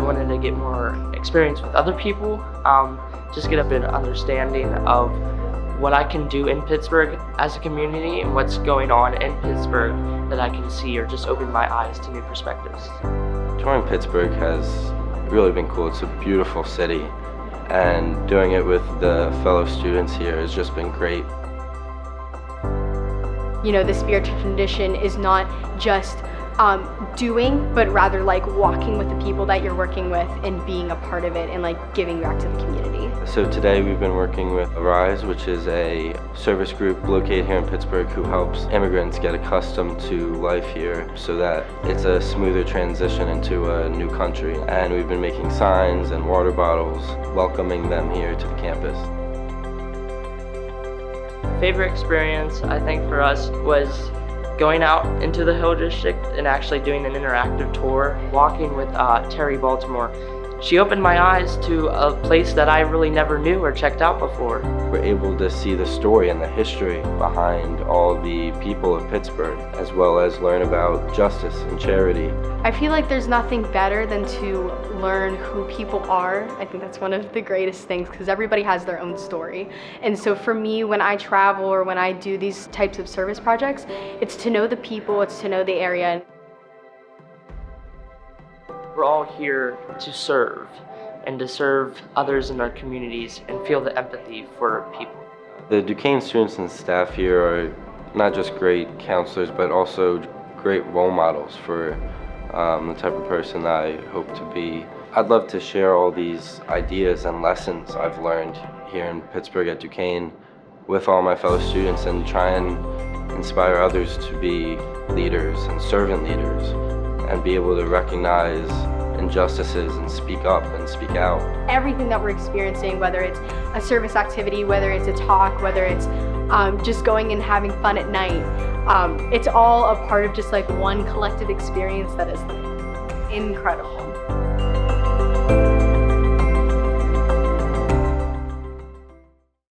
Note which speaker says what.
Speaker 1: wanted to get more experience with other people, just get a bit of understanding of what I can do in Pittsburgh as a community and what's going on in Pittsburgh that I can see, or just open my eyes to new perspectives.
Speaker 2: Touring Pittsburgh has really been cool. It's a beautiful city, and doing it with the fellow students here has just been great.
Speaker 3: You know, the spiritual tradition is not just doing, but rather like walking with the people that you're working with and being a part of it and like giving back to the community.
Speaker 2: So today we've been working with Arise, which is a service group located here in Pittsburgh who helps immigrants get accustomed to life here so that it's a smoother transition into a new country. And we've been making signs and water bottles welcoming them here to the campus.
Speaker 1: Favorite experience, I think, for us was going out into the Hill District and actually doing an interactive tour, walking with Terry Baltimore. She opened my eyes to a place that I really never knew or checked out before.
Speaker 2: We're able to see the story and the history behind all the people of Pittsburgh, as well as learn about justice and charity.
Speaker 3: I feel like there's nothing better than to learn who people are. I think that's one of the greatest things because everybody has their own story. And so for me, when I travel or when I do these types of service projects, it's to know the people, it's to know the area.
Speaker 1: We're all here to serve and to serve others in our communities and feel the empathy for people.
Speaker 2: The Duquesne students and staff here are not just great counselors, but also great role models for the type of person that I hope to be. I'd love to share all these ideas and lessons I've learned here in Pittsburgh at Duquesne with all my fellow students and try and inspire others to be leaders and servant leaders and be able to recognize injustices and speak up and speak out.
Speaker 3: Everything that we're experiencing, whether it's a service activity, whether it's a talk, whether it's just going and having fun at night, it's all a part of just like one collective experience that is incredible.